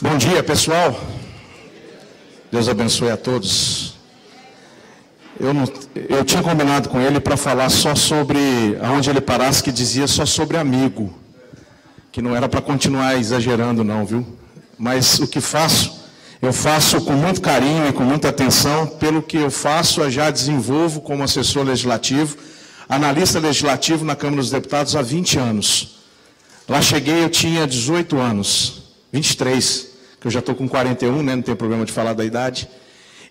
Bom dia, pessoal. Deus abençoe a todos. Eu tinha combinado com ele para falar só sobre, aonde ele parasse, que dizia só sobre amigo. Que não era para continuar exagerando não, viu? Mas o que faço, eu faço com muito carinho e com muita atenção. Pelo que eu faço, eu já desenvolvo como assessor legislativo, analista legislativo na Câmara dos Deputados há 20 anos. Lá cheguei, eu tinha 18 anos, 23, que eu já estou com 41, né? Não tem problema de falar da idade.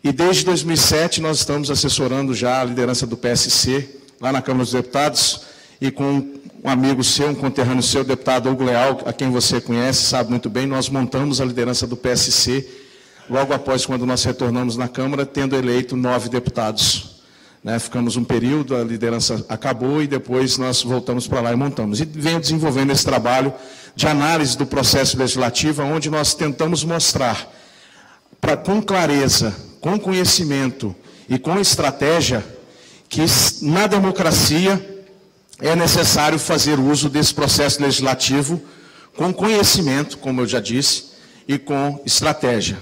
E desde 2007 nós estamos assessorando já a liderança do PSC, lá na Câmara dos Deputados, e com um amigo seu, um conterrâneo seu, o deputado Hugo Leal, a quem você conhece, sabe muito bem, nós montamos a liderança do PSC, logo após quando nós retornamos na Câmara, tendo eleito 9 deputados. Né? Ficamos um período, a liderança acabou e depois nós voltamos para lá e montamos. E venho desenvolvendo esse trabalho de análise do processo legislativo, onde nós tentamos mostrar, com clareza, com conhecimento e com estratégia, que na democracia é necessário fazer uso desse processo legislativo com conhecimento, como eu já disse, e com estratégia.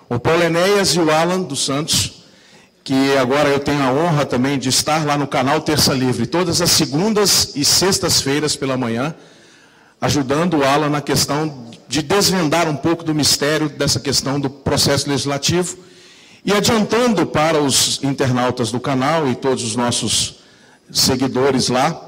O Paulo Enéas e o Alan dos Santos, que agora eu tenho a honra também de estar lá no canal Terça Livre, todas as segundas e sextas-feiras pela manhã, ajudando o Alan na questão de desvendar um pouco do mistério dessa questão do processo legislativo e adiantando para os internautas do canal e todos os nossos seguidores lá,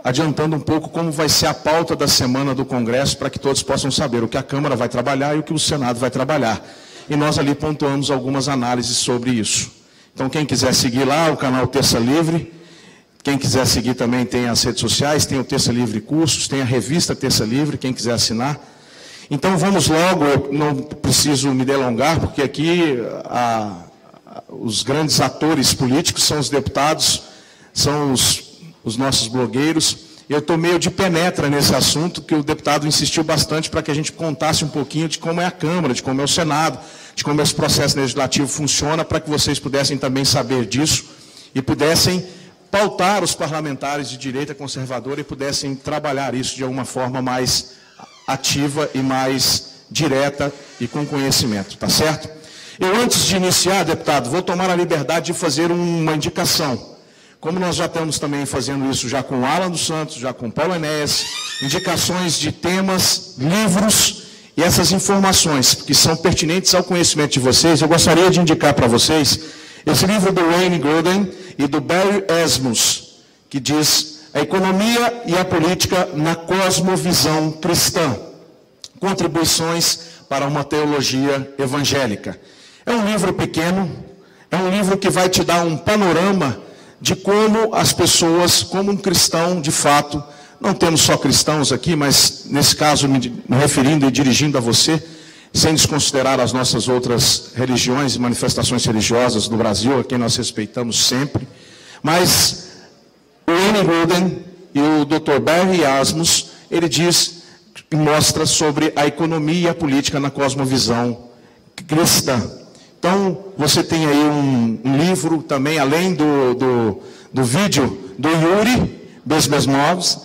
adiantando um pouco como vai ser a pauta da semana do Congresso, para que todos possam saber o que a Câmara vai trabalhar e o que o Senado vai trabalhar. E nós ali pontuamos algumas análises sobre isso. Então, quem quiser seguir lá, o canal Terça Livre, quem quiser seguir também tem as redes sociais, tem o Terça Livre Cursos, tem a revista Terça Livre, quem quiser assinar. Então, vamos logo, eu não preciso me delongar, porque aqui os grandes atores políticos são os deputados, são os nossos blogueiros. Eu estou meio de penetra nesse assunto, que o deputado insistiu bastante para que a gente contasse um pouquinho de como é a Câmara, de como é o Senado, de como esse processo legislativo funciona, para que vocês pudessem também saber disso e pudessem pautar os parlamentares de direita conservadora e pudessem trabalhar isso de alguma forma mais ativa e mais direta e com conhecimento, tá certo? Eu, antes de iniciar, deputado, vou tomar a liberdade de fazer uma indicação. Como nós já estamos também fazendo isso já com o Alan dos Santos, já com o Paulo Enéas, indicações de temas, livros e essas informações que são pertinentes ao conhecimento de vocês, eu gostaria de indicar para vocês esse livro do Wayne Grudem e do Barry Asmus, que diz A Economia e a Política na Cosmovisão Cristã, Contribuições para uma Teologia Evangélica. É um livro pequeno, é um livro que vai te dar um panorama de como as pessoas, como um cristão de fato, não temos só cristãos aqui, mas nesse caso me referindo e dirigindo a você, sem desconsiderar as nossas outras religiões e manifestações religiosas do Brasil, a quem nós respeitamos sempre, mas o Wayne Grudem e o Dr. Barry Asmus, ele diz e mostra sobre a economia e a política na cosmovisão cristã. Então, você tem aí um livro também, além do vídeo do Yuri Bezmesmovs,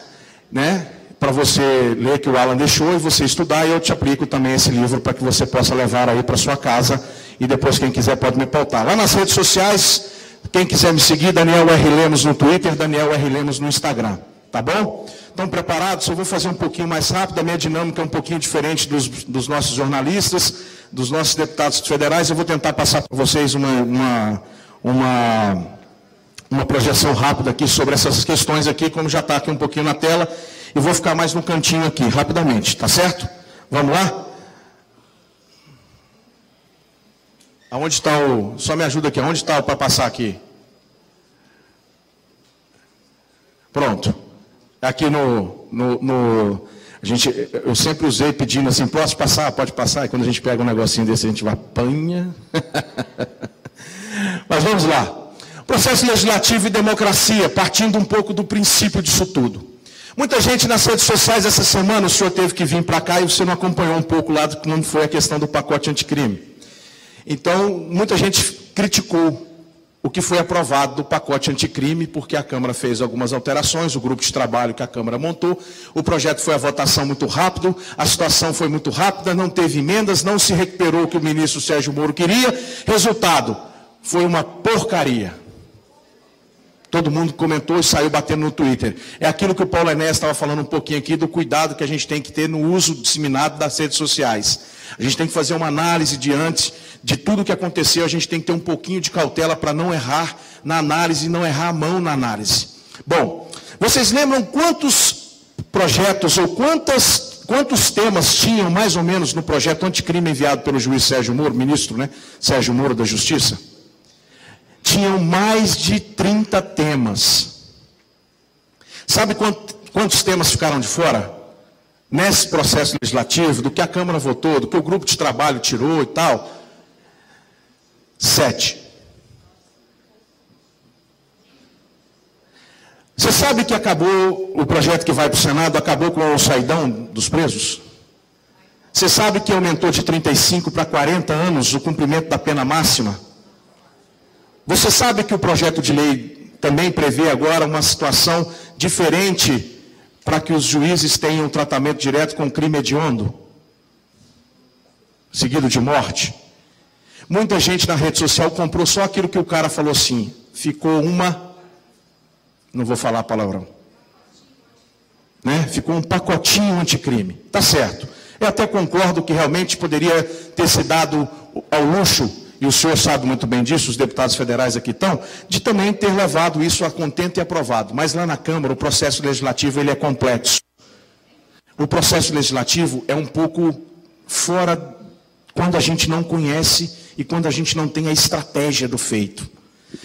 né, para você ler, que o Alan deixou, e você estudar, e eu te aplico também esse livro para que você possa levar aí para sua casa, e depois quem quiser pode me pautar. Lá nas redes sociais, quem quiser me seguir, Daniel R. Lemos no Twitter, Daniel R. Lemos no Instagram, tá bom? Estão preparados? Eu vou fazer um pouquinho mais rápido, a minha dinâmica é um pouquinho diferente dos nossos jornalistas, dos nossos deputados federais. Eu vou tentar passar para vocês uma projeção rápida aqui sobre essas questões aqui, como já está aqui um pouquinho na tela, e vou ficar mais no cantinho aqui, rapidamente, tá certo? Vamos lá? Aonde está só me ajuda aqui, aonde está para passar aqui? Pronto. Aqui eu sempre usei pedindo assim, posso passar? Pode passar. E quando a gente pega um negocinho desse, a gente vai, apanha. Mas vamos lá. Processo legislativo e democracia, partindo um pouco do princípio disso tudo. Muita gente nas redes sociais essa semana, o senhor teve que vir para cá e você não acompanhou um pouco lá como foi a questão do pacote anticrime. Então, muita gente criticou o que foi aprovado do pacote anticrime, porque a Câmara fez algumas alterações, o grupo de trabalho que a Câmara montou, o projeto foi a votação muito rápido, a situação foi muito rápida, não teve emendas, não se recuperou o que o ministro Sérgio Moro queria, resultado, foi uma porcaria. Todo mundo comentou e saiu batendo no Twitter. É aquilo que o Paulo Enéas estava falando um pouquinho aqui, do cuidado que a gente tem que ter no uso disseminado das redes sociais. A gente tem que fazer uma análise diante de tudo o que aconteceu, a gente tem que ter um pouquinho de cautela para não errar na análise e não errar a mão na análise. Bom, vocês lembram quantos projetos ou quantos temas tinham mais ou menos no projeto anticrime enviado pelo juiz Sérgio Moro, ministro, né? Sérgio Moro da Justiça? Tinham mais de 30 temas. Sabe quantos temas ficaram de fora? Nesse processo legislativo, do que a Câmara votou, do que o grupo de trabalho tirou e tal? 7. Você sabe que acabou, o projeto que vai para o Senado, acabou com o saidão dos presos? Você sabe que aumentou de 35 para 40 anos o cumprimento da pena máxima? Você sabe que o projeto de lei também prevê agora uma situação diferente para que os juízes tenham um tratamento direto com crime hediondo, seguido de morte? Muita gente na rede social comprou só aquilo que o cara falou assim, ficou não vou falar palavrão, né? Ficou um pacotinho anticrime, tá certo. Eu até concordo que realmente poderia ter se dado ao luxo, e o senhor sabe muito bem disso, os deputados federais aqui estão, de também ter levado isso a contento e aprovado. Mas lá na Câmara, o processo legislativo ele é complexo. O processo legislativo é um pouco fora quando a gente não conhece e quando a gente não tem a estratégia do feito.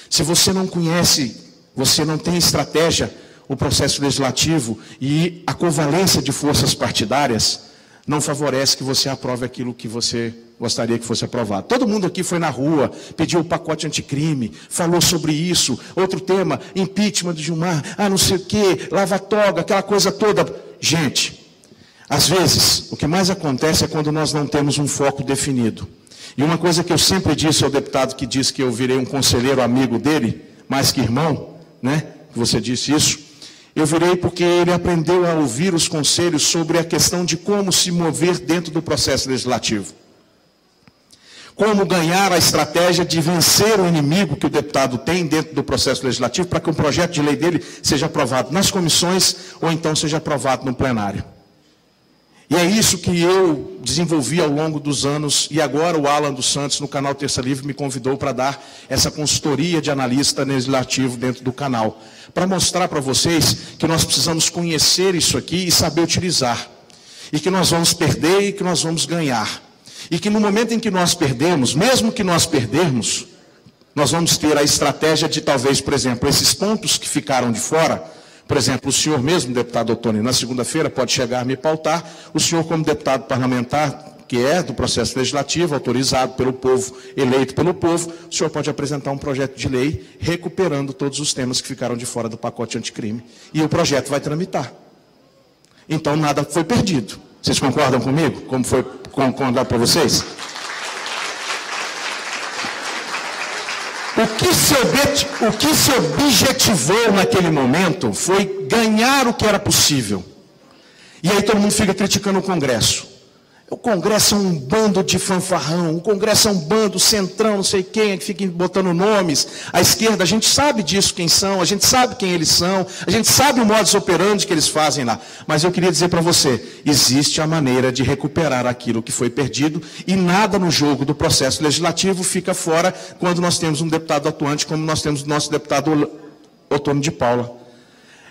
Se você não conhece, você não tem estratégia, o processo legislativo e a covalência de forças partidárias não favorece que você aprove aquilo que você gostaria que fosse aprovado. Todo mundo aqui foi na rua, pediu o pacote anticrime, falou sobre isso. Outro tema, impeachment de Gilmar, não sei o quê, lava-toga, aquela coisa toda. Gente, às vezes, o que mais acontece é quando nós não temos um foco definido. E uma coisa que eu sempre disse ao deputado que disse que eu virei um conselheiro amigo dele, mais que irmão, né? Você disse isso. Eu virei porque ele aprendeu a ouvir os conselhos sobre a questão de como se mover dentro do processo legislativo. Como ganhar a estratégia de vencer o inimigo que o deputado tem dentro do processo legislativo para que o projeto de lei dele seja aprovado nas comissões ou então seja aprovado no plenário. E é isso que eu desenvolvi ao longo dos anos, e agora o Alan dos Santos, no canal Terça Livre, me convidou para dar essa consultoria de analista legislativo dentro do canal, para mostrar para vocês que nós precisamos conhecer isso aqui e saber utilizar, e que nós vamos perder e que nós vamos ganhar, e que no momento em que nós perdemos, mesmo que nós perdermos, nós vamos ter a estratégia de talvez, por exemplo, esses pontos que ficaram de fora. Por exemplo, o senhor mesmo, deputado Ottoni, na segunda-feira pode chegar a me pautar, o senhor como deputado parlamentar, que é do processo legislativo, autorizado pelo povo, eleito pelo povo, o senhor pode apresentar um projeto de lei recuperando todos os temas que ficaram de fora do pacote anticrime. E o projeto vai tramitar. Então, nada foi perdido. Vocês concordam comigo? Como foi concordado para vocês? O que se objetivou naquele momento foi ganhar o que era possível. E aí todo mundo fica criticando o Congresso. O Congresso é um bando de fanfarrão, o Congresso é um bando centrão, não sei quem, que fica botando nomes. A esquerda, a gente sabe disso quem são, a gente sabe quem eles são, a gente sabe o modus operandi que eles fazem lá. Mas eu queria dizer para você, existe a maneira de recuperar aquilo que foi perdido e nada no jogo do processo legislativo fica fora quando nós temos um deputado atuante como nós temos o nosso deputado Ottoni de Paula.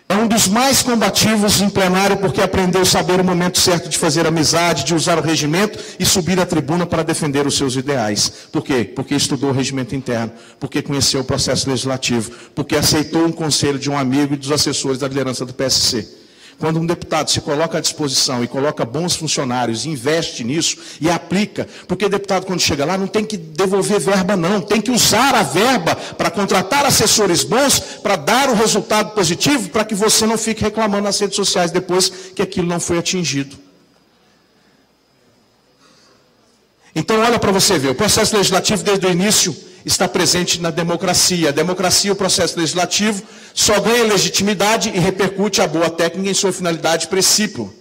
É um dos mais combativos em plenário porque aprendeu a saber o momento certo de fazer amizade, de usar o regimento e subir à tribuna para defender os seus ideais. Por quê? Porque estudou o regimento interno, porque conheceu o processo legislativo, porque aceitou um conselho de um amigo e dos assessores da liderança do PSC. Quando um deputado se coloca à disposição e coloca bons funcionários, investe nisso e aplica, porque o deputado quando chega lá não tem que devolver verba não, tem que usar a verba para contratar assessores bons, para dar o resultado positivo, para que você não fique reclamando nas redes sociais depois que aquilo não foi atingido. Então olha para você ver, o processo legislativo desde o início, está presente na democracia. A democracia, o processo legislativo, só ganha legitimidade e repercute a boa técnica em sua finalidade e princípio,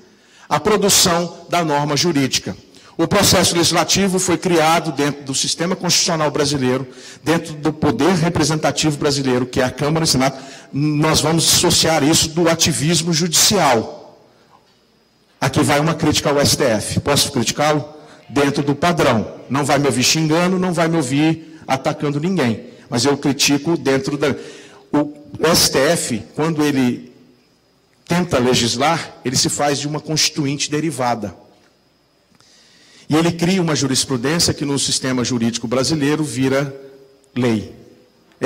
a produção da norma jurídica. O processo legislativo foi criado dentro do sistema constitucional brasileiro, dentro do poder representativo brasileiro, que é a Câmara e o Senado. Nós vamos dissociar isso do ativismo judicial. Aqui vai uma crítica ao STF. Posso criticá-lo? Dentro do padrão. Não vai me ouvir xingando, não vai me ouvir atacando ninguém. Mas eu critico dentro da... O STF, quando ele tenta legislar, ele se faz de uma constituinte derivada. E ele cria uma jurisprudência que no sistema jurídico brasileiro vira lei.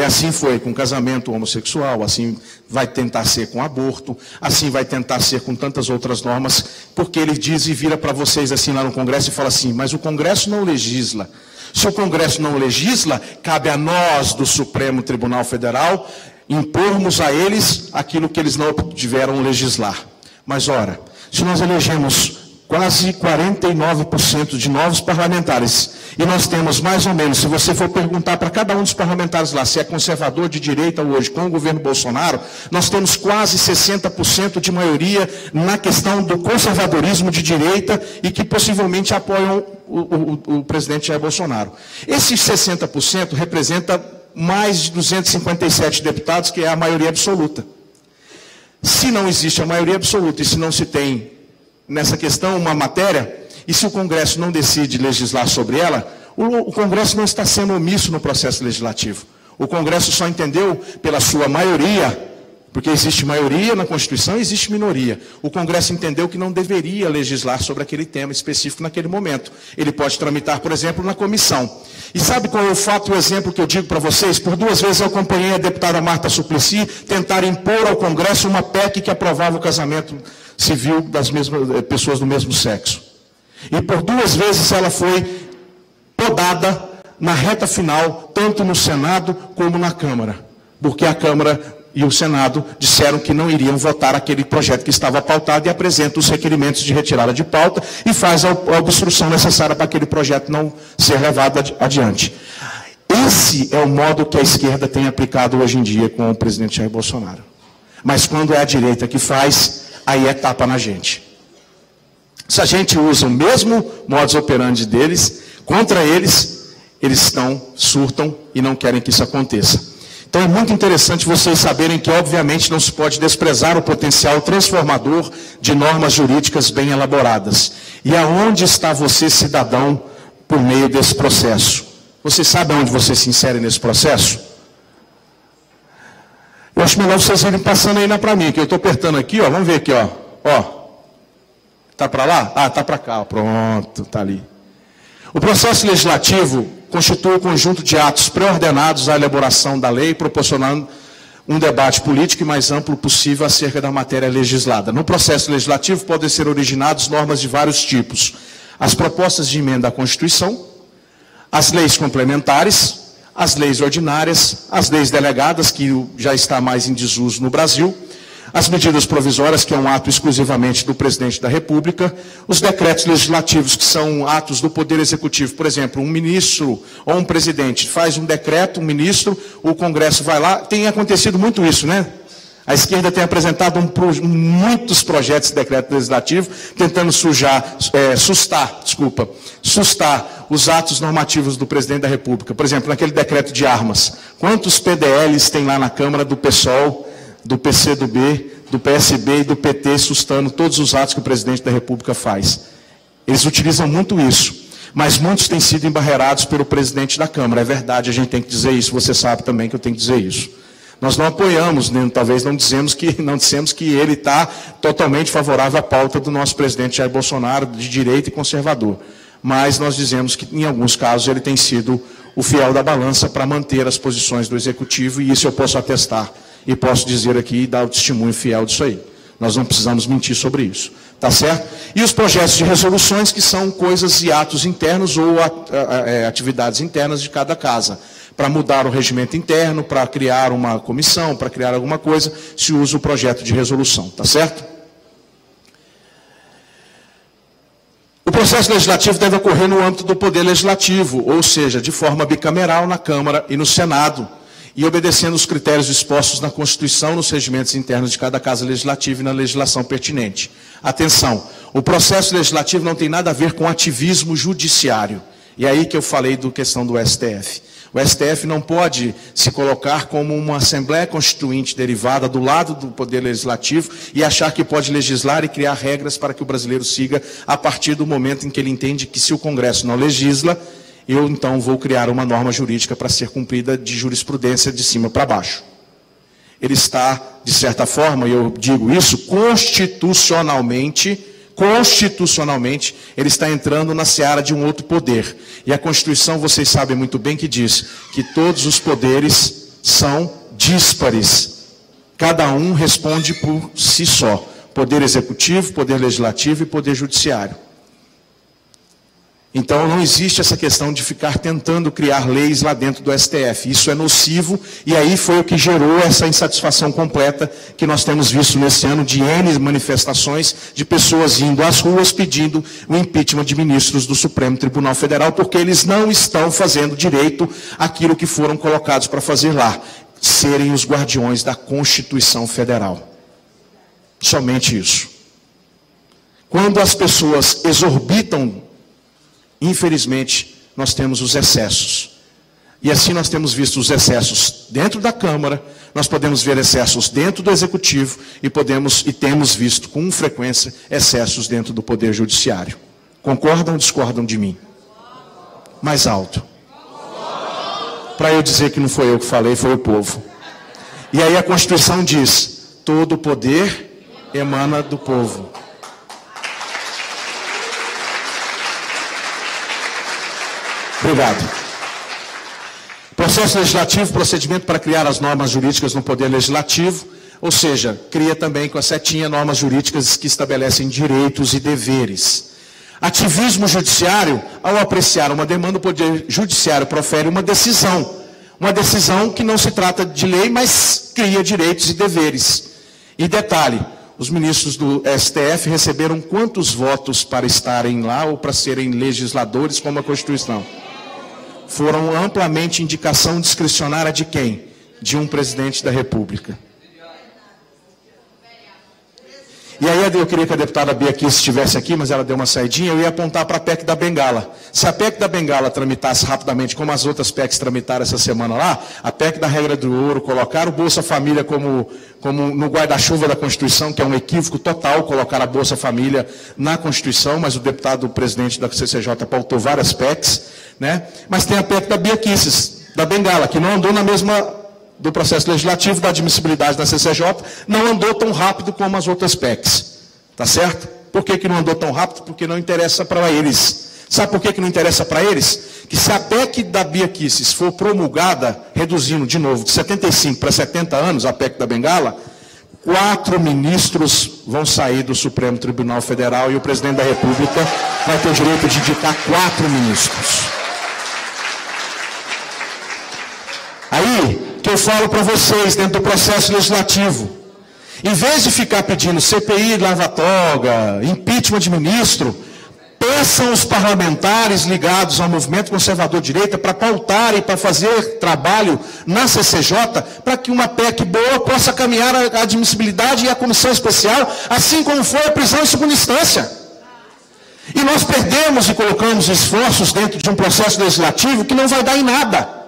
Assim foi com casamento homossexual, assim vai tentar ser com aborto, assim vai tentar ser com tantas outras normas, porque ele diz e vira para vocês assim lá no Congresso e fala assim, mas o Congresso não legisla. Se o Congresso não legisla, cabe a nós do Supremo Tribunal Federal impormos a eles aquilo que eles não tiveram legislar. Mas ora, se nós elegemos quase 49% de novos parlamentares, e nós temos mais ou menos, se você for perguntar para cada um dos parlamentares lá, se é conservador de direita hoje com o governo Bolsonaro, nós temos quase 60% de maioria na questão do conservadorismo de direita e que possivelmente apoiam o presidente Jair Bolsonaro. Esses 60% representa mais de 257 deputados, que é a maioria absoluta. Se não existe a maioria absoluta e se não se tem nessa questão uma matéria, e se o Congresso não decide legislar sobre ela, o Congresso não está sendo omisso no processo legislativo. O Congresso só entendeu pela sua maioria, porque existe maioria na Constituição e existe minoria. O Congresso entendeu que não deveria legislar sobre aquele tema específico naquele momento. Ele pode tramitar, por exemplo, na comissão. E sabe qual é o fato, o exemplo que eu digo para vocês? Por 2 vezes eu acompanhei a deputada Marta Suplicy tentar impor ao Congresso uma PEC que aprovava o casamento civil das mesmas pessoas do mesmo sexo. E por 2 vezes ela foi podada na reta final, tanto no Senado como na Câmara. Porque a Câmara e o Senado disseram que não iriam votar aquele projeto que estava pautado e apresentam os requerimentos de retirada de pauta e faz a obstrução necessária para aquele projeto não ser levado adiante. Esse é o modo que a esquerda tem aplicado hoje em dia com o presidente Jair Bolsonaro. Mas quando é a direita que faz, aí é tapa na gente. Se a gente usa o mesmo modus operandi deles, contra eles, eles surtam e não querem que isso aconteça. Então é muito interessante vocês saberem que, obviamente, não se pode desprezar o potencial transformador de normas jurídicas bem elaboradas. E aonde está você, cidadão, por meio desse processo? Você sabe aonde você se insere nesse processo? Eu acho melhor vocês irem passando aí para mim, que eu estou apertando aqui, ó, vamos ver aqui, ó. Tá para lá? Ah, tá para cá, pronto, tá ali. O processo legislativo constitui um conjunto de atos pré-ordenados à elaboração da lei, proporcionando um debate político mais amplo possível acerca da matéria legislada. No processo legislativo podem ser originadas normas de vários tipos. As propostas de emenda à Constituição, as leis complementares, as leis ordinárias, as leis delegadas, que já está mais em desuso no Brasil, as medidas provisórias, que é um ato exclusivamente do presidente da República, os decretos legislativos, que são atos do Poder Executivo. Por exemplo, um ministro ou um presidente faz um decreto, um ministro, o Congresso vai lá. Tem acontecido muito isso, né? A esquerda tem apresentado muitos projetos de decreto legislativo, tentando sustar os atos normativos do presidente da República. Por exemplo, naquele decreto de armas. Quantos PDLs tem lá na Câmara do PSOL, do PCdoB, do PSB e do PT, sustando todos os atos que o presidente da República faz? Eles utilizam muito isso, mas muitos têm sido embarreirados pelo presidente da Câmara. É verdade, a gente tem que dizer isso, você sabe também que eu tenho que dizer isso. Nós não apoiamos, talvez não dissemos que ele está totalmente favorável à pauta do nosso presidente Jair Bolsonaro, de direita e conservador. Mas nós dizemos que, em alguns casos, ele tem sido o fiel da balança para manter as posições do Executivo, e isso eu posso atestar. E posso dizer aqui e dar o testemunho fiel disso aí. Nós não precisamos mentir sobre isso. Tá certo? E os projetos de resoluções, que são coisas e atos internos ou atividades internas de cada casa. Para mudar o regimento interno, para criar uma comissão, para criar alguma coisa, se usa o projeto de resolução. Tá certo? O processo legislativo deve ocorrer no âmbito do Poder Legislativo, ou seja, de forma bicameral na Câmara e no Senado, e obedecendo os critérios dispostos na Constituição, nos regimentos internos de cada casa legislativa e na legislação pertinente. Atenção, o processo legislativo não tem nada a ver com ativismo judiciário. E é aí que eu falei da questão do STF. O STF não pode se colocar como uma Assembleia Constituinte derivada do lado do Poder Legislativo e achar que pode legislar e criar regras para que o brasileiro siga a partir do momento em que ele entende que se o Congresso não legisla, eu então vou criar uma norma jurídica para ser cumprida de jurisprudência de cima para baixo. Ele está, de certa forma, e eu digo isso, constitucionalmente, ele está entrando na seara de um outro poder. E a Constituição, vocês sabem muito bem que diz que todos os poderes são díspares. Cada um responde por si só. Poder executivo, poder legislativo e poder judiciário. Então não existe essa questão de ficar tentando criar leis lá dentro do STF. Isso é nocivo e aí foi o que gerou essa insatisfação completa que nós temos visto nesse ano de N manifestações de pessoas indo às ruas pedindo o impeachment de ministros do Supremo Tribunal Federal porque eles não estão fazendo direito aquilo que foram colocados para fazer lá, serem os guardiões da Constituição Federal. Somente isso. Quando as pessoas exorbitam, infelizmente, nós temos os excessos. E assim nós temos visto os excessos dentro da Câmara, nós podemos ver excessos dentro do Executivo e temos visto com frequência excessos dentro do Poder Judiciário. Concordam ou discordam de mim? Mais alto. Para eu dizer que não foi eu que falei, foi o povo. E aí a Constituição diz, todo o poder emana do povo. Obrigado. Processo legislativo, procedimento para criar as normas jurídicas no Poder Legislativo, ou seja, cria também com a setinha normas jurídicas que estabelecem direitos e deveres. Ativismo judiciário, ao apreciar uma demanda, o Poder Judiciário profere uma decisão que não se trata de lei, mas cria direitos e deveres. E detalhe, os ministros do STF receberam quantos votos para estarem lá ou para serem legisladores como a Constituição? Foram amplamente indicação discricionária de quem? De um presidente da República. E aí eu queria que a deputada Bia aqui estivesse aqui, mas ela deu uma saidinha, eu ia apontar para a PEC da Bengala. Se a PEC da Bengala tramitasse rapidamente, como as outras PECs tramitaram essa semana lá, a PEC da regra do ouro, colocar o Bolsa Família como no guarda-chuva da Constituição, que é um equívoco total, colocar a Bolsa Família na Constituição, mas o deputado presidente da CCJ pautou várias PECs, né? Mas tem a PEC da Bia Kicis, da Bengala, que não andou na mesma do processo legislativo, da admissibilidade da CCJ, não andou tão rápido como as outras PECs. Tá certo? Por que não andou tão rápido? Porque não interessa para eles. Sabe por que não interessa para eles? Que se a PEC da Bia Kicis for promulgada, reduzindo de novo de 75 para 70 anos, a PEC da Bengala, 4 ministros vão sair do Supremo Tribunal Federal e o presidente da República vai ter o direito de indicar 4 ministros. Aí, que eu falo para vocês dentro do processo legislativo, em vez de ficar pedindo CPI, lava-toga, impeachment de ministro, peçam os parlamentares ligados ao movimento conservador-direita para pautarem, para fazer trabalho na CCJ, para que uma PEC boa possa caminhar a admissibilidade e a comissão especial, assim como foi a prisão em segunda instância. E nós perdemos e colocamos esforços dentro de um processo legislativo que não vai dar em nada.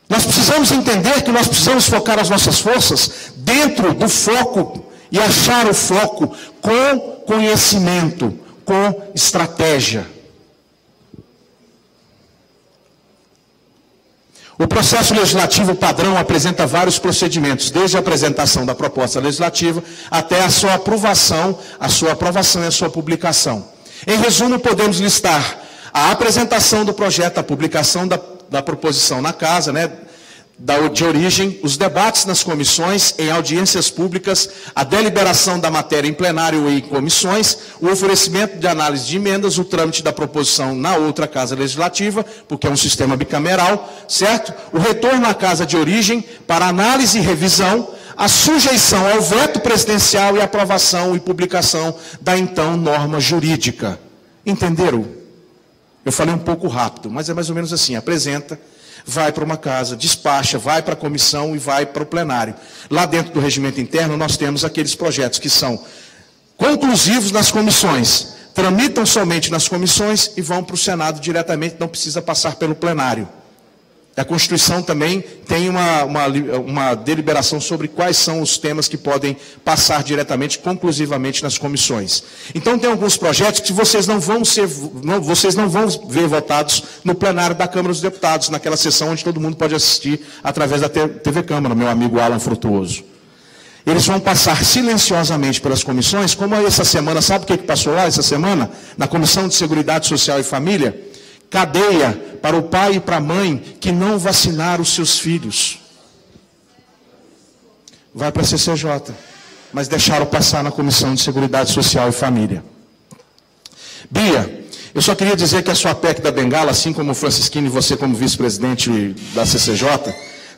Nós precisamos entender que nós precisamos focar as nossas forças dentro do foco e achar o foco com conhecimento, com estratégia. O processo legislativo padrão apresenta vários procedimentos, desde a apresentação da proposta legislativa até a sua aprovação e a sua publicação. Em resumo, podemos listar a apresentação do projeto, a publicação da proposição na casa, né, de origem, os debates nas comissões, em audiências públicas, a deliberação da matéria em plenário ou em comissões, o oferecimento de análise de emendas, o trâmite da proposição na outra casa legislativa, porque é um sistema bicameral, certo? O retorno à casa de origem para análise e revisão, a sujeição ao veto presidencial e aprovação e publicação da então norma jurídica. Entenderam? Eu falei um pouco rápido, mas é mais ou menos assim: apresenta, vai para uma casa, despacha, vai para a comissão e vai para o plenário. Lá dentro do regimento interno nós temos aqueles projetos que são conclusivos nas comissões, tramitam somente nas comissões e vão para o Senado diretamente, não precisa passar pelo plenário. A Constituição também tem uma deliberação sobre quais são os temas que podem passar diretamente, conclusivamente nas comissões. Então tem alguns projetos que vocês não vão ver votados no plenário da Câmara dos Deputados, naquela sessão onde todo mundo pode assistir através da TV Câmara, meu amigo Alan Frutuoso. Eles vão passar silenciosamente pelas comissões, como essa semana, sabe o que passou lá essa semana? Na Comissão de Seguridade Social e Família? Cadeia para o pai e para a mãe que não vacinaram os seus filhos. Vai para a CCJ, mas deixaram passar na Comissão de Seguridade Social e Família. Bia, eu só queria dizer que a sua PEC da Bengala, assim como o Francisquinho e você como vice-presidente da CCJ,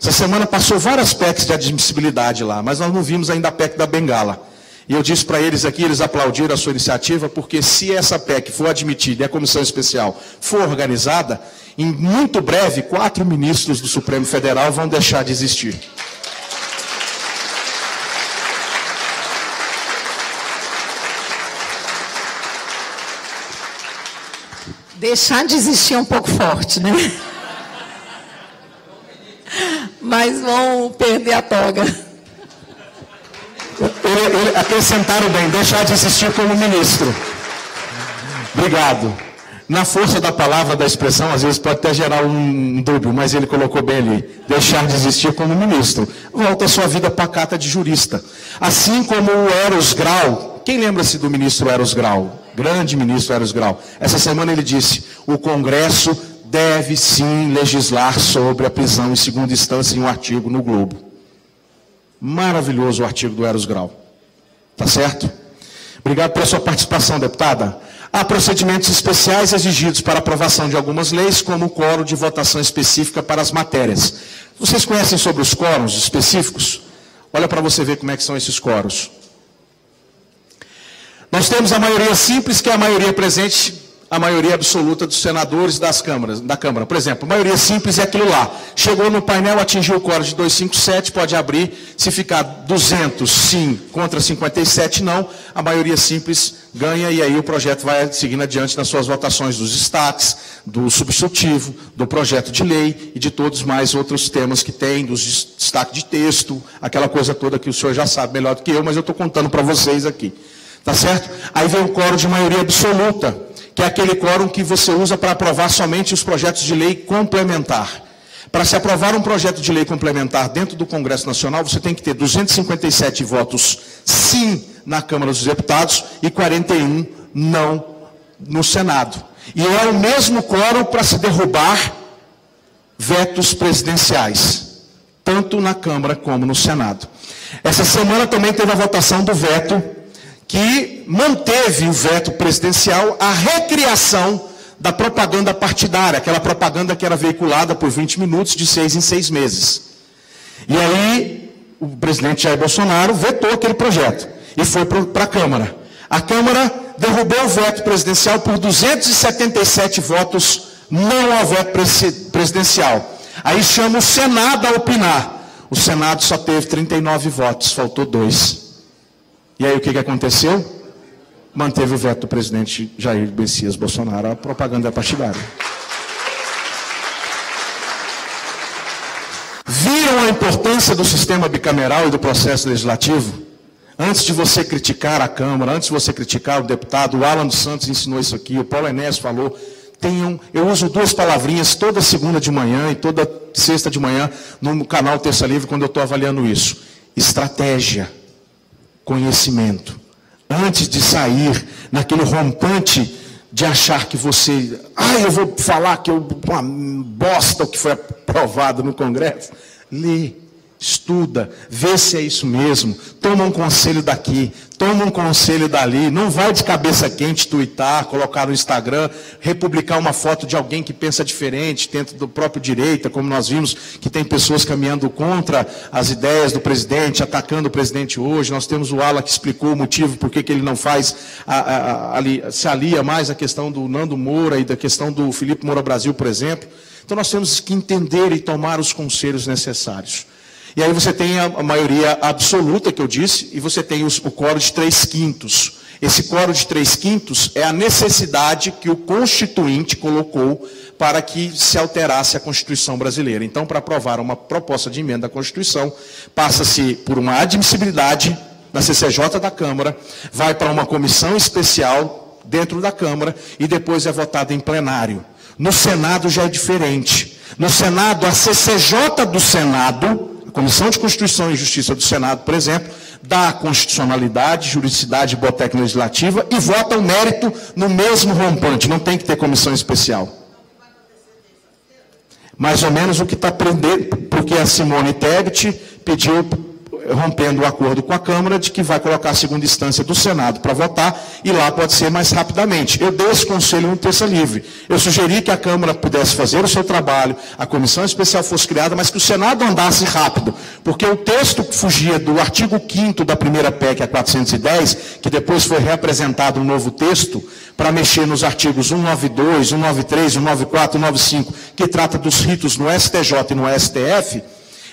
essa semana passou várias PECs de admissibilidade lá, mas nós não vimos ainda a PEC da Bengala. E eu disse para eles aqui, eles aplaudiram a sua iniciativa, porque se essa PEC for admitida e a comissão especial for organizada, em muito breve, 4 ministros do Supremo Federal vão deixar de existir. Deixar de existir é um pouco forte, né? Mas vão perder a toga. Acrescentaram bem, deixar de existir como ministro. Obrigado. Na força da palavra, da expressão, às vezes pode até gerar um dúbio, mas ele colocou bem ali, deixar de existir como ministro. Volta a sua vida pacata de jurista. Assim como o Eros Grau, quem lembra-se do ministro Eros Grau? Grande ministro Eros Grau. Essa semana ele disse, o Congresso deve sim legislar sobre a prisão em segunda instância em um artigo no Globo. Maravilhoso o artigo do Eros Grau. Tá certo? Obrigado pela sua participação, deputada. Há procedimentos especiais exigidos para aprovação de algumas leis, como o quórum de votação específica para as matérias. Vocês conhecem sobre os quórums específicos? Olha para você ver como é que são esses quórums. Nós temos a maioria simples, que é a maioria presente, a maioria absoluta dos senadores da Câmara. Por exemplo, a maioria simples é aquilo lá. Chegou no painel, atingiu o quórum de 257, pode abrir. Se ficar 200 sim, contra 57 não, a maioria simples ganha e aí o projeto vai seguindo adiante nas suas votações dos destaques, do substitutivo, do projeto de lei e de todos mais outros temas que tem, dos destaques de texto, aquela coisa toda que o senhor já sabe melhor do que eu, mas eu estou contando para vocês aqui. Tá certo? Aí vem o quórum de maioria absoluta, que é aquele quórum que você usa para aprovar somente os projetos de lei complementar. Para se aprovar um projeto de lei complementar dentro do Congresso Nacional, você tem que ter 257 votos sim na Câmara dos Deputados e 41 não no Senado. E é o mesmo quórum para se derrubar vetos presidenciais, tanto na Câmara como no Senado. Essa semana também teve a votação do veto, que manteve o veto presidencial a recriação da propaganda partidária, aquela propaganda que era veiculada por 20 minutos de 6 em 6 meses. E aí o presidente Jair Bolsonaro vetou aquele projeto e foi para a Câmara. A Câmara derrubou o veto presidencial por 277 votos não ao veto presidencial. Aí chama o Senado a opinar. O Senado só teve 39 votos, faltou 2. E aí o que aconteceu? Manteve o veto do presidente Jair Messias Bolsonaro, a propaganda partidária. Viram a importância do sistema bicameral e do processo legislativo? Antes de você criticar a Câmara, antes de você criticar o deputado, o Alan dos Santos ensinou isso aqui, o Paulo Enéas falou, eu uso 2 palavrinhas toda segunda de manhã e toda sexta de manhã no canal Terça Livre quando eu estou avaliando isso. Estratégia. Conhecimento. Antes de sair naquele rompante de achar que você... eu vou falar que uma bosta o que foi aprovado no Congresso. Lê, estuda, vê se é isso mesmo, toma um conselho daqui, toma um conselho dali, não vai de cabeça quente tuitar, colocar no Instagram, republicar uma foto de alguém que pensa diferente, dentro do próprio direita, como nós vimos que tem pessoas caminhando contra as ideias do presidente, atacando o presidente hoje. Nós temos o Ala que explicou o motivo por que ele não faz, se alia mais à questão do Nando Moura e da questão do Felipe Moura Brasil, por exemplo. Então nós temos que entender e tomar os conselhos necessários. E aí você tem a maioria absoluta, que eu disse, e você tem o quórum de 3/5. Esse quórum de 3/5 é a necessidade que o Constituinte colocou para que se alterasse a Constituição brasileira. Então, para aprovar uma proposta de emenda à Constituição, passa-se por uma admissibilidade na CCJ da Câmara, vai para uma comissão especial dentro da Câmara e depois é votada em plenário. No Senado já é diferente. No Senado, a CCJ do Senado, a Comissão de Constituição e Justiça do Senado, por exemplo, dá constitucionalidade, juridicidade e botécnica legislativa e vota o mérito no mesmo rompante. Não tem que ter comissão especial. Mais ou menos o que está prendendo, porque a Simone Tebet pediu, rompendo o acordo com a Câmara, de que vai colocar a segunda instância do Senado para votar, e lá pode ser mais rapidamente. Eu dei esse conselho no Terça Livre. Eu sugeri que a Câmara pudesse fazer o seu trabalho, a comissão especial fosse criada, mas que o Senado andasse rápido, porque o texto que fugia do artigo 5º da primeira PEC, a 410, que depois foi reapresentado um novo texto, para mexer nos artigos 192, 193, 194, 195, que trata dos ritos no STJ e no STF,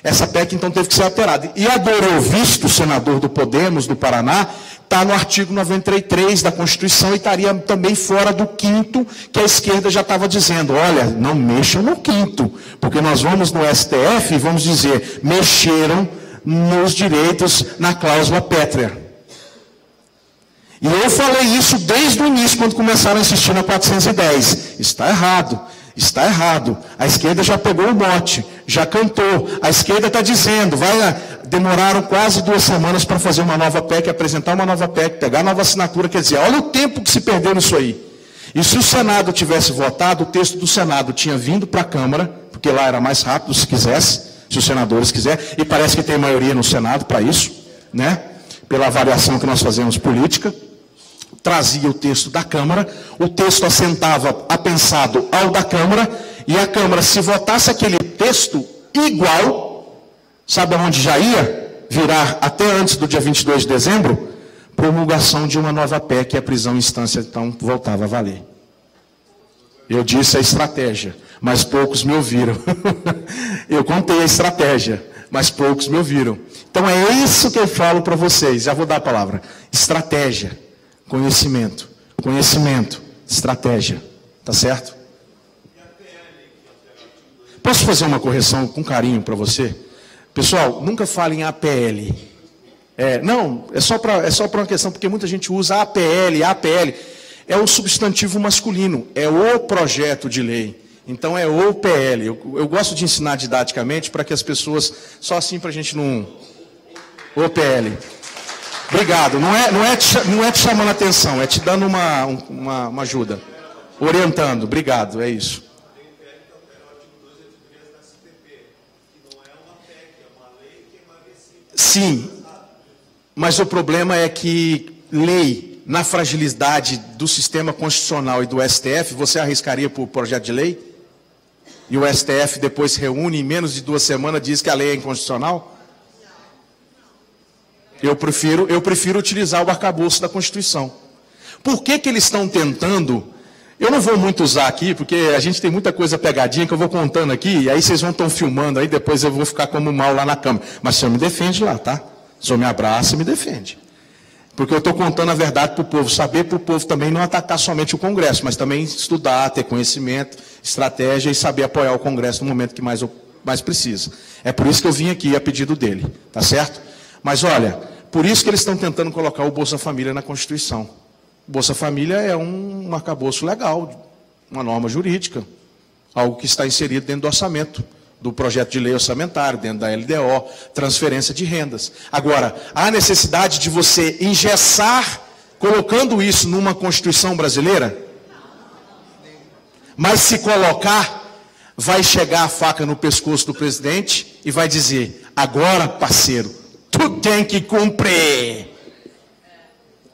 essa PEC, então, teve que ser alterada. E a Dorou Visto, senador do Podemos, do Paraná, está no artigo 93 da Constituição e estaria também fora do 5º, que a esquerda já estava dizendo, olha, não mexam no 5º, porque nós vamos no STF e vamos dizer, mexeram nos direitos na cláusula pétrea. E eu falei isso desde o início, quando começaram a insistir na 410. Está errado. Está errado. A esquerda já pegou o mote, já cantou. A esquerda está dizendo, demoraram quase 2 semanas para fazer uma nova PEC, apresentar uma nova PEC, pegar nova assinatura. Quer dizer, olha o tempo que se perdeu nisso aí. E se o Senado tivesse votado, o texto do Senado tinha vindo para a Câmara, porque lá era mais rápido, se quisesse, se os senadores quiserem, e parece que tem maioria no Senado para isso, né? Pela avaliação que nós fazemos política. Trazia o texto da Câmara, o texto assentava apensado ao da Câmara, e a Câmara, se votasse aquele texto igual, sabe aonde já ia? Virar até antes do dia 22 de dezembro, promulgação de uma nova PEC, e a prisão em instância, então, voltava a valer. Eu disse a estratégia, mas poucos me ouviram. Eu contei a estratégia, mas poucos me ouviram. Então é isso que eu falo para vocês, já vou dar a palavra. Estratégia. Conhecimento, estratégia, tá certo? Posso fazer uma correção com carinho para você? Pessoal, nunca fale em APL. Não, é só para uma questão, porque muita gente usa APL. É o substantivo masculino, é o projeto de lei. Então é o PL. Eu gosto de ensinar didaticamente para que as pessoas, só assim para a gente não... O PL. Obrigado. Não é te chamando a atenção, é te dando uma ajuda. Orientando. Obrigado, é isso. Sim, mas o problema é que lei, na fragilidade do sistema constitucional e do STF, você arriscaria por projeto de lei? E o STF depois reúne, em menos de 2 semanas, diz que a lei é inconstitucional? Eu prefiro utilizar o arcabouço da Constituição. Por que eles estão tentando? Eu não vou muito usar aqui, porque a gente tem muita coisa pegadinha que eu vou contando aqui, e aí vocês vão estar filmando, aí depois eu vou ficar como mal lá na Câmara. Mas o senhor me defende lá, tá? O senhor me abraça e me defende. Porque eu estou contando a verdade para o povo saber, para o povo também não atacar somente o Congresso, mas também estudar, ter conhecimento, estratégia e saber apoiar o Congresso no momento que mais precisa. É por isso que eu vim aqui a pedido dele, tá certo? Mas olha, por isso que eles estão tentando colocar o Bolsa Família na Constituição. Bolsa Família é um arcabouço legal, uma norma jurídica, algo que está inserido dentro do orçamento, do projeto de lei orçamentário, dentro da LDO, transferência de rendas. Agora, há necessidade de você engessar, colocando isso numa Constituição brasileira? Mas se colocar, vai chegar a faca no pescoço do presidente e vai dizer, Agora, parceiro, tu tem que cumprir.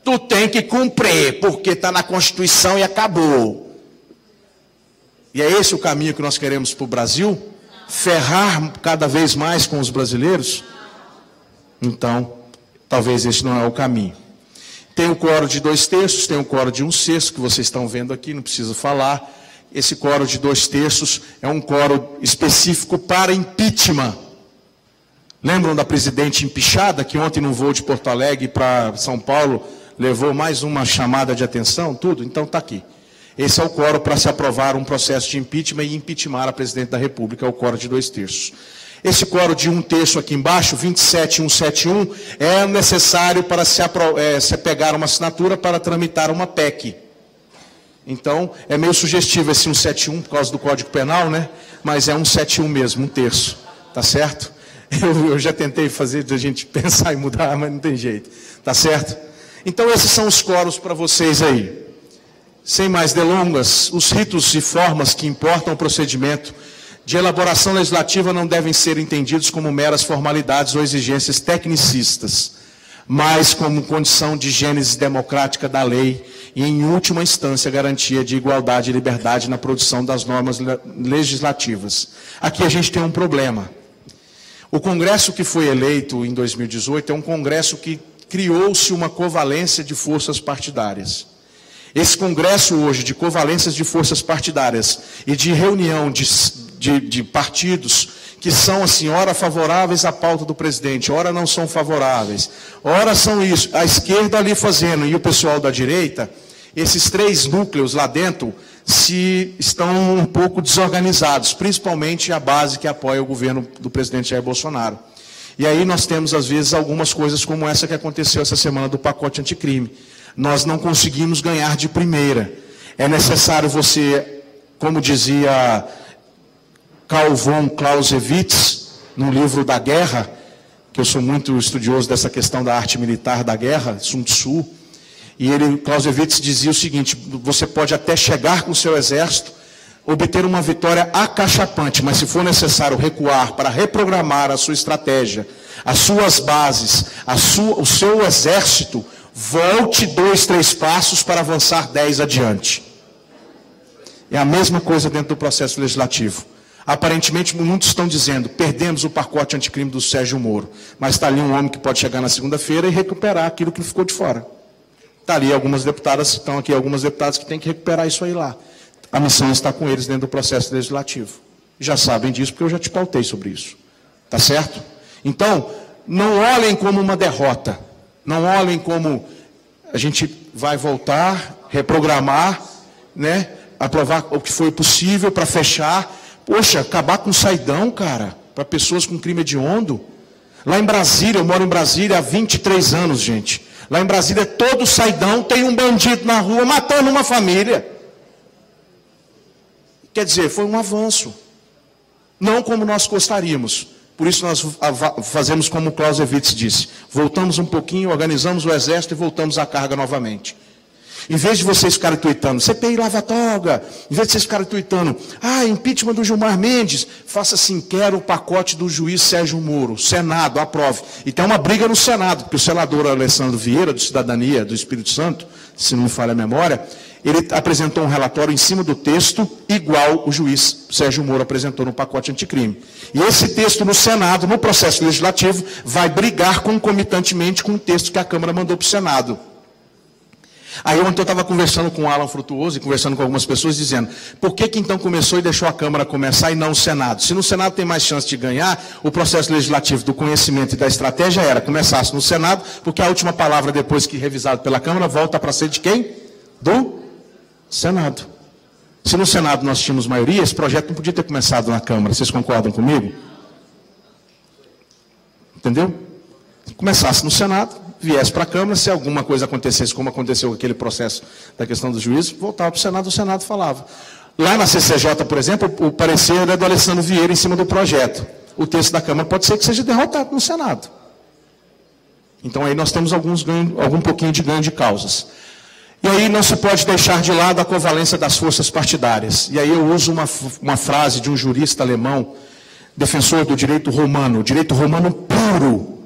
Tu tem que cumprir, porque está na Constituição e acabou. E é esse o caminho que nós queremos para o Brasil? Ferrar cada vez mais com os brasileiros? Então, talvez esse não é o caminho. Tem o quórum de 2/3, tem o quórum de 1/6, que vocês estão vendo aqui, não preciso falar. Esse quórum de 2/3 é um quórum específico para impeachment. Lembram da presidente empichada, que ontem no voo de Porto Alegre para São Paulo levou mais uma chamada de atenção, tudo? Então está aqui. Esse é o quórum para se aprovar um processo de impeachment e impeachment a presidente da República, é o quórum de 2/3. Esse quórum de 1/3 aqui embaixo, 27.171, é necessário para se pegar uma assinatura para tramitar uma PEC. Então, é meio sugestivo esse 171 por causa do Código Penal, né? Mas é 171 mesmo, 1/3, tá certo? Eu já tentei fazer a gente pensar em mudar, mas não tem jeito, tá certo? Então, esses são os quórums para vocês aí. Sem mais delongas, os ritos e formas que importam o procedimento de elaboração legislativa não devem ser entendidos como meras formalidades ou exigências tecnicistas, mas como condição de gênese democrática da lei e, em última instância, garantia de igualdade e liberdade na produção das normas legislativas. Aqui a gente tem um problema. O Congresso que foi eleito em 2018 é um Congresso que criou-se uma covalência de forças partidárias. Esse Congresso hoje, de covalências de forças partidárias e de reunião de partidos que são, assim, ora favoráveis à pauta do presidente, ora não são favoráveis, ora são isso, a esquerda ali fazendo e o pessoal da direita, esses três núcleos lá dentro estão um pouco desorganizados, principalmente a base que apoia o governo do presidente Jair Bolsonaro. E aí nós temos, às vezes, algumas coisas como essa que aconteceu essa semana do pacote anticrime. Nós não conseguimos ganhar de primeira. É necessário você, como dizia Carl von Clausewitz, no livro da guerra, que eu sou muito estudioso dessa questão da arte militar da guerra, Sun Tzu, e Clausewitz dizia o seguinte: você pode até chegar com o seu exército, obter uma vitória acachapante, mas se for necessário recuar para reprogramar a sua estratégia, as suas bases, o seu exército, volte 2, 3 passos para avançar 10 adiante. É a mesma coisa dentro do processo legislativo. Aparentemente, muitos estão dizendo, perdemos o pacote anticrime do Sérgio Moro, mas está ali um homem que pode chegar na segunda-feira e recuperar aquilo que ficou de fora. Está ali algumas deputadas, estão aqui algumas deputadas que têm que recuperar isso aí lá. A missão está com eles dentro do processo legislativo. Já sabem disso, porque eu já te pautei sobre isso. Tá certo? Então, não olhem como uma derrota. Não olhem como a gente vai voltar, reprogramar, né? Aprovar o que foi possível para fechar. Poxa, acabar com saidão, cara, para pessoas com crime hediondo. Lá em Brasília, eu moro em Brasília há 23 anos, gente. Lá em Brasília, todo saidão tem um bandido na rua matando uma família. Quer dizer, foi um avanço. Não como nós gostaríamos. Por isso nós fazemos como Clausewitz disse. Voltamos um pouquinho, organizamos o exército e voltamos à carga novamente. Em vez de vocês ficarem tuitando, CPI lava toga, em vez de vocês ficarem tuitando, impeachment do Gilmar Mendes, faça assim, quero o pacote do juiz Sérgio Moro, Senado, aprove. E tem uma briga no Senado, porque o senador Alessandro Vieira, do Cidadania, do Espírito Santo, se não me falha a memória, ele apresentou um relatório em cima do texto, igual o juiz Sérgio Moro apresentou no pacote anticrime. E esse texto no Senado, no processo legislativo, vai brigar concomitantemente com o texto que a Câmara mandou para o Senado. Aí ontem eu estava conversando com o Alan Frutuoso e conversando com algumas pessoas, dizendo, por que então começou e deixou a Câmara começar e não o Senado? Se no Senado tem mais chance de ganhar, o processo legislativo do conhecimento e da estratégia começasse no Senado, porque a última palavra, depois que revisado pela Câmara, volta para ser de quem? Do Senado. Se no Senado nós tínhamos maioria, esse projeto não podia ter começado na Câmara. Vocês concordam comigo? Entendeu? Se começasse no Senado, viesse para a Câmara, se alguma coisa acontecesse, como aconteceu com aquele processo da questão dos juízes, voltava para o Senado falava. Lá na CCJ, por exemplo, o parecer é do Alessandro Vieira em cima do projeto. O texto da Câmara pode ser que seja derrotado no Senado. Então aí nós temos algum pouquinho de ganho de causas. E aí não se pode deixar de lado a covalência das forças partidárias. E aí eu uso uma frase de um jurista alemão, defensor do direito romano puro.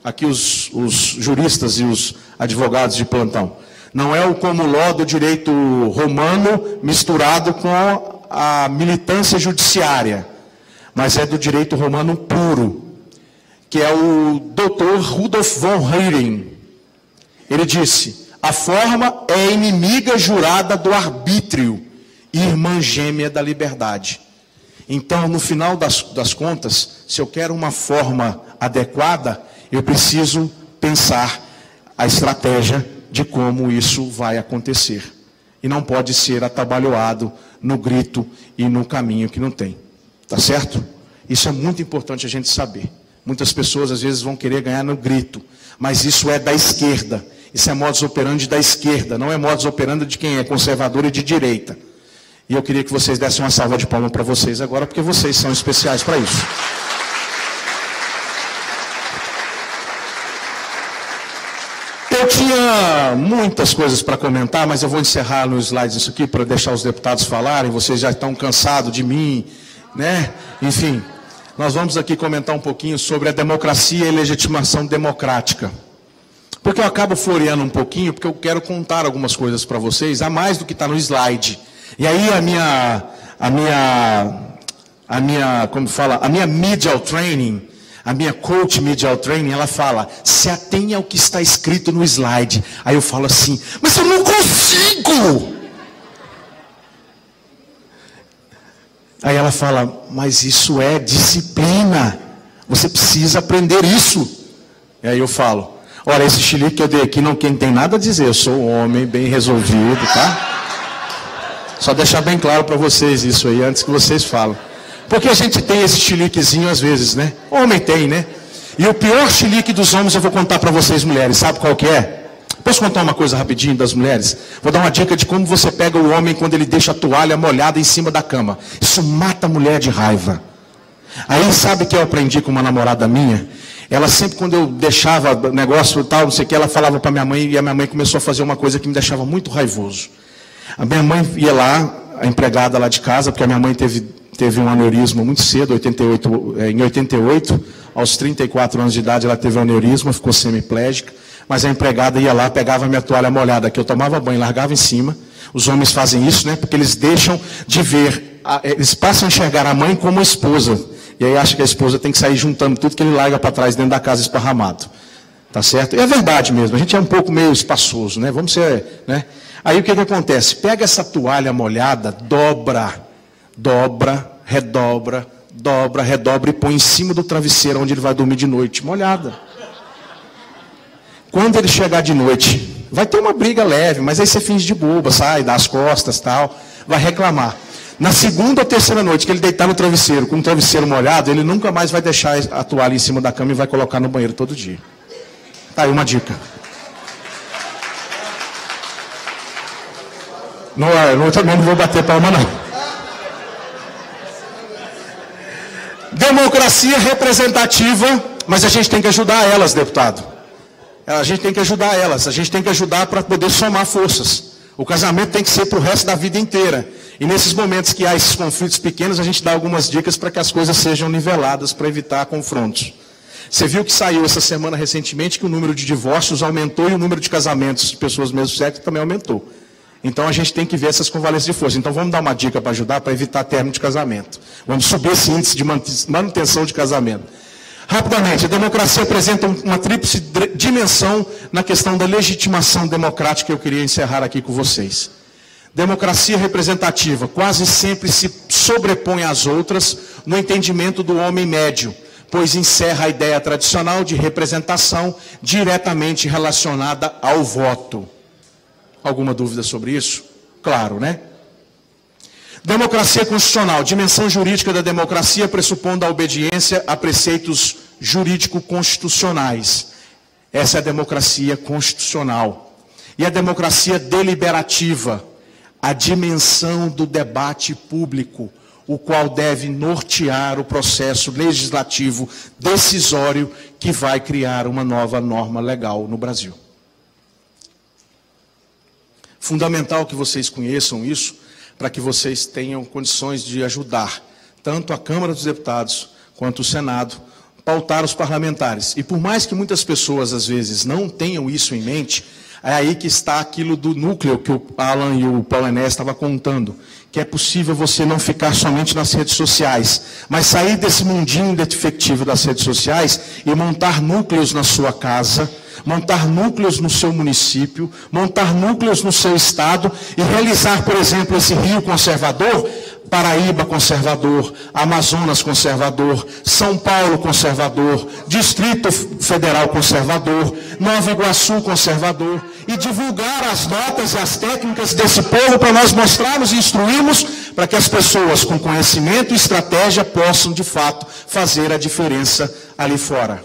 Aqui os juristas e os advogados de plantão. Não é o common law do direito romano misturado com a militância judiciária, mas é do direito romano puro, que é o Dr. Rudolf von Heeren. Ele disse: a forma é inimiga jurada do arbítrio e irmã gêmea da liberdade. Então, no final das contas, se eu quero uma forma adequada, eu preciso pensar a estratégia de como isso vai acontecer. E não pode ser atabalhoado no grito e no caminho que não tem. Tá certo? Isso é muito importante a gente saber. Muitas pessoas às vezes vão querer ganhar no grito, mas isso é da esquerda. Isso é modus operandi da esquerda, não é modus operandi de quem é conservador e de direita. E eu queria que vocês dessem uma salva de palmas para vocês agora, porque vocês são especiais para isso. Eu tinha muitas coisas para comentar, mas eu vou encerrar nos slides isso aqui para deixar os deputados falarem. Vocês já estão cansados de mim, né? Enfim, nós vamos aqui comentar um pouquinho sobre a democracia e legitimação democrática. Porque eu acabo floreando um pouquinho, porque eu quero contar algumas coisas para vocês, a mais do que está no slide. E aí a minha medial training, a minha coach medial training, ela fala: se atenha ao que está escrito no slide. Aí eu falo assim: mas eu não consigo! Aí ela fala: mas isso é disciplina, você precisa aprender isso. E aí eu falo: olha, esse chilique que eu dei aqui não tem nada a dizer, eu sou um homem bem resolvido, tá? Só deixar bem claro para vocês isso aí, antes que vocês falem. Porque a gente tem esse chiliquezinho às vezes, né? Homem tem, né? E o pior chilique dos homens eu vou contar para vocês, mulheres. Sabe qual que é? Posso contar uma coisa rapidinho das mulheres? Vou dar uma dica de como você pega o homem quando ele deixa a toalha molhada em cima da cama. Isso mata a mulher de raiva. Aí sabe o que eu aprendi com uma namorada minha? Ela sempre, quando eu deixava negócio e tal, não sei o que, ela falava para minha mãe, e a minha mãe começou a fazer uma coisa que me deixava muito raivoso. A minha mãe ia lá, a empregada lá de casa, porque a minha mãe teve um aneurisma muito cedo, em 88, aos 34 anos de idade ela teve um aneurisma, ficou semiplégica, mas a empregada ia lá, pegava a minha toalha molhada, que eu tomava banho, largava em cima. Os homens fazem isso, né? Porque eles deixam de ver, eles passam a enxergar a mãe como a esposa, e aí acha que a esposa tem que sair juntando tudo que ele larga para trás dentro da casa esparramado. Tá certo? E é verdade mesmo, a gente é um pouco meio espaçoso, né? Vamos ser, né? Aí o que acontece? Pega essa toalha molhada, dobra, redobra e põe em cima do travesseiro onde ele vai dormir de noite, molhada. Quando ele chegar de noite, vai ter uma briga leve, mas aí você finge de boba, sai, dá as costas, tal, vai reclamar. Na segunda ou terceira noite que ele deitar no travesseiro, com o travesseiro molhado, ele nunca mais vai deixar a toalha em cima da cama e vai colocar no banheiro todo dia. Tá aí uma dica. Eu também não vou bater palma, não. Democracia representativa, mas a gente tem que ajudar elas, deputado. A gente tem que ajudar elas, a gente tem que ajudar para poder somar forças. O casamento tem que ser para o resto da vida inteira. E nesses momentos que há esses conflitos pequenos, a gente dá algumas dicas para que as coisas sejam niveladas, para evitar confrontos. Você viu que saiu essa semana recentemente que o número de divórcios aumentou e o número de casamentos de pessoas do mesmo sexo também aumentou. Então a gente tem que ver essas convalescências de força. Então vamos dar uma dica para ajudar, para evitar término de casamento. Vamos subir esse índice de manutenção de casamento. Rapidamente, a democracia apresenta uma tríplice dimensão na questão da legitimação democrática que eu queria encerrar aqui com vocês. Democracia representativa quase sempre se sobrepõe às outras no entendimento do homem médio, pois encerra a ideia tradicional de representação diretamente relacionada ao voto. Alguma dúvida sobre isso? Claro, né? Democracia constitucional, dimensão jurídica da democracia pressupondo a obediência a preceitos jurídico-constitucionais. Essa é a democracia constitucional. E a democracia deliberativa, a dimensão do debate público, o qual deve nortear o processo legislativo decisório que vai criar uma nova norma legal no Brasil. Fundamental que vocês conheçam isso, para que vocês tenham condições de ajudar tanto a Câmara dos Deputados quanto o Senado, pautar os parlamentares. E por mais que muitas pessoas, às vezes, não tenham isso em mente, é aí que está aquilo do núcleo que o Alan e o Paulo Enéas estavam contando, que é possível você não ficar somente nas redes sociais, mas sair desse mundinho defectivo das redes sociais e montar núcleos na sua casa, montar núcleos no seu município, montar núcleos no seu estado e realizar, por exemplo, esse Rio conservador, Paraíba conservador, Amazonas conservador, São Paulo conservador, Distrito Federal conservador, Nova Iguaçu conservador, e divulgar as notas e as técnicas desse povo para nós mostrarmos e instruirmos para que as pessoas com conhecimento e estratégia possam, de fato, fazer a diferença ali fora.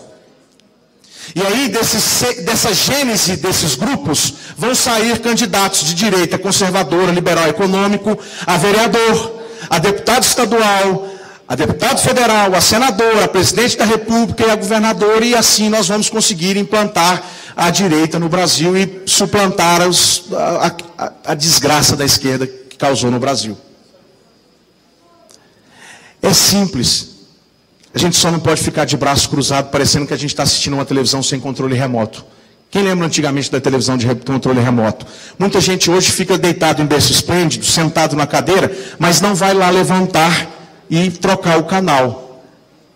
E aí, dessa gênese desses grupos, vão sair candidatos de direita conservadora, liberal econômico, a vereador, a deputado estadual, a deputado federal, a senadora, a presidente da República e a governadora, e assim nós vamos conseguir implantar a direita no Brasil e suplantar a desgraça da esquerda que causou no Brasil. É simples. A gente só não pode ficar de braço cruzado, parecendo que a gente está assistindo uma televisão sem controle remoto. Quem lembra antigamente da televisão de controle remoto? Muita gente hoje fica deitado em berço esplêndido, sentado na cadeira, mas não vai lá levantar e trocar o canal,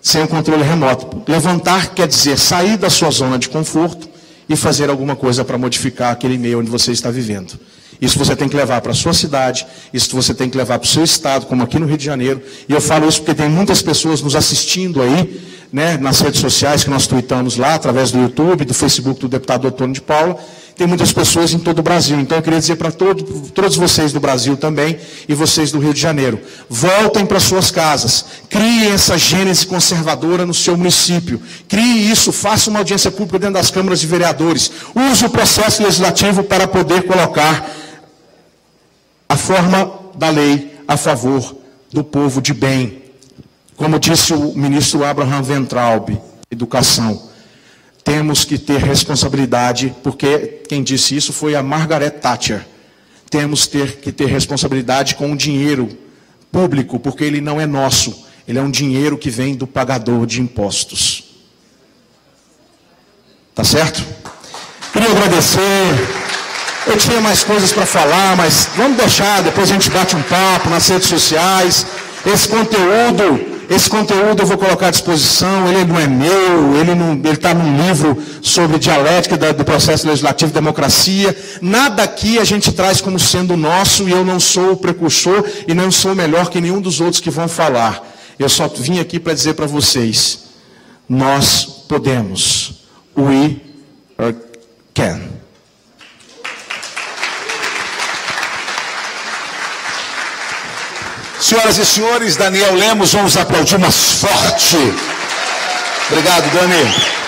sem o controle remoto. Levantar quer dizer sair da sua zona de conforto e fazer alguma coisa para modificar aquele meio onde você está vivendo. Isso você tem que levar para a sua cidade, isso você tem que levar para o seu estado, como aqui no Rio de Janeiro. E eu falo isso porque tem muitas pessoas nos assistindo aí, né, nas redes sociais que nós tweetamos lá, através do YouTube, do Facebook do deputado Antônio de Paula. Tem muitas pessoas em todo o Brasil. Então eu queria dizer para todos vocês do Brasil também e vocês do Rio de Janeiro, voltem para suas casas, criem essa gênese conservadora no seu município, crie isso, faça uma audiência pública dentro das câmaras de vereadores, use o processo legislativo para poder colocar a forma da lei a favor do povo de bem. Como disse o ministro Abraham Weintraub, Educação, temos que ter responsabilidade, porque quem disse isso foi a Margaret Thatcher. Temos que ter responsabilidade com o dinheiro público, porque ele não é nosso, ele é um dinheiro que vem do pagador de impostos. Tá certo? Queria agradecer. Eu tinha mais coisas para falar, mas vamos deixar, depois a gente bate um papo nas redes sociais. Esse conteúdo eu vou colocar à disposição, ele não é meu, ele está num livro sobre dialética do processo legislativo e democracia. Nada aqui a gente traz como sendo nosso, e eu não sou o precursor e não sou melhor que nenhum dos outros que vão falar. Eu só vim aqui para dizer para vocês, nós podemos. We can. Senhoras e senhores, Daniel Lemos, vamos aplaudir mais forte. Obrigado, Dani.